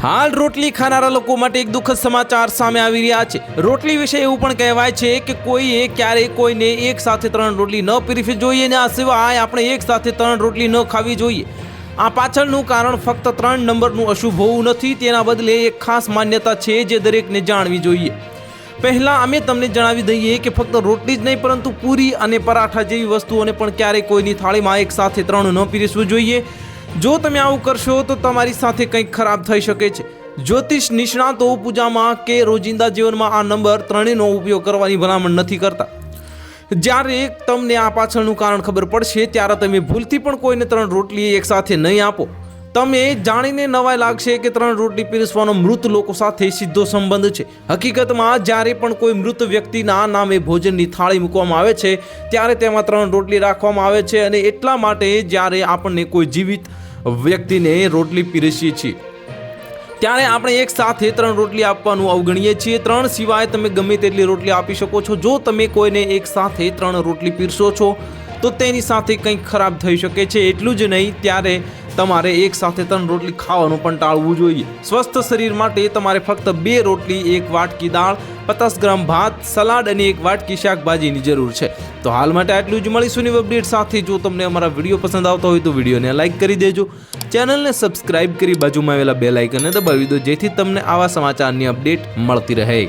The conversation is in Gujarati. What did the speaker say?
હાલ રોટલી ખાનારા લોકો માટે એક દુઃખદ સમાચાર સામે આવી રહ્યા છે। રોટલી વિશે એવું પણ કહેવાય છે કે કોઈએ ક્યારેય કોઈને એક સાથે 3 રોટલી ન પીરસવી જોઈએ અને આ સિવાય આપણે એક સાથે 3 રોટલી ન ખાવી જોઈએ। આ પાછળનું કારણ ફક્ત 3 નંબરનું અશુભ હોવું નથી, તેના બદલે એક ખાસ માન્યતા છે જે દરેકને જાણવી જોઈએ। પહેલા અમે તમને જણાવી દઈએ કે ફક્ત રોટલી જ નહીં પરંતુ પૂરી અને પરાઠા જેવી વસ્તુઓને પણ ક્યારેય કોઈની થાળીમાં એક સાથે 3 ન પીરસવું જોઈએ। જો તમે આવું કરશો તો તમારી સાથે કંઈક ખરાબ થઈ શકે છે। જ્યોતિષ નિષ્ણાતો પૂજામાં કે રોજિંદા જીવનમાં આ નંબર 3 નો ઉપયોગ કરવાની ભલામણ નથી કરતા। જ્યારે તમને આ પાછળનું કારણ ખબર પડશે ત્યારે તમે ભૂલથી પણ કોઈને 3 રોટલી એક સાથે નહીં આપો। તમે જાણીને નવાઈ લાગશે કે 3 રોટલી પીરસવાનો મૃત લોકો સાથે સીધો સંબંધ છે। હકીકતમાં જ્યારે પણ કોઈ મૃત વ્યક્તિના નામે ભોજનની થાળી મૂકવામાં આવે છે ત્યારે તેમાં 3 રોટલી રાખવામાં આવે છે, અને એટલા માટે જ્યારે આપણને કોઈ જીવિત વ્યક્તિને રોટલી પીરસીએ છીએ ત્યારે આપણે એક સાથે 3 રોટલી આપવાનું અવગણીએ છીએ। 3 સિવાય તમે ગમે તેટલી રોટલી આપી શકો છો। જો તમે કોઈને એક સાથે 3 રોટલી પીરસો છો તો તેની સાથે કંઈક ખરાબ થઈ શકે છે। એટલું જ નહીં, ત્યારે તમારે એક સાથે 3 રોટલી ખાવાનું પણ ટાળવું જોઈએ। સ્વસ્થ શરીર માટે તમારે ફક્ત 2 રોટલી, 1 વાટકી દાળ, 50 ગ્રામ ભાત, સલાડ અને 1 વાટકી શાકભાજીની જરૂર છે। તો હાલ માટે આટલું જ। મળીશું નવી અપડેટ સાથે। જો તમને અમારા વિડીયો પસંદ આવતો હોય તો વિડીયોને લાઇક કરી દેજો, ચેનલને સબસ્ક્રાઇબ કરી બાજુમાં આવેલા બેલ આઇકનને દબાવી દો, જેથી તમને આવા સમાચારની અપડેટ મળતી રહે।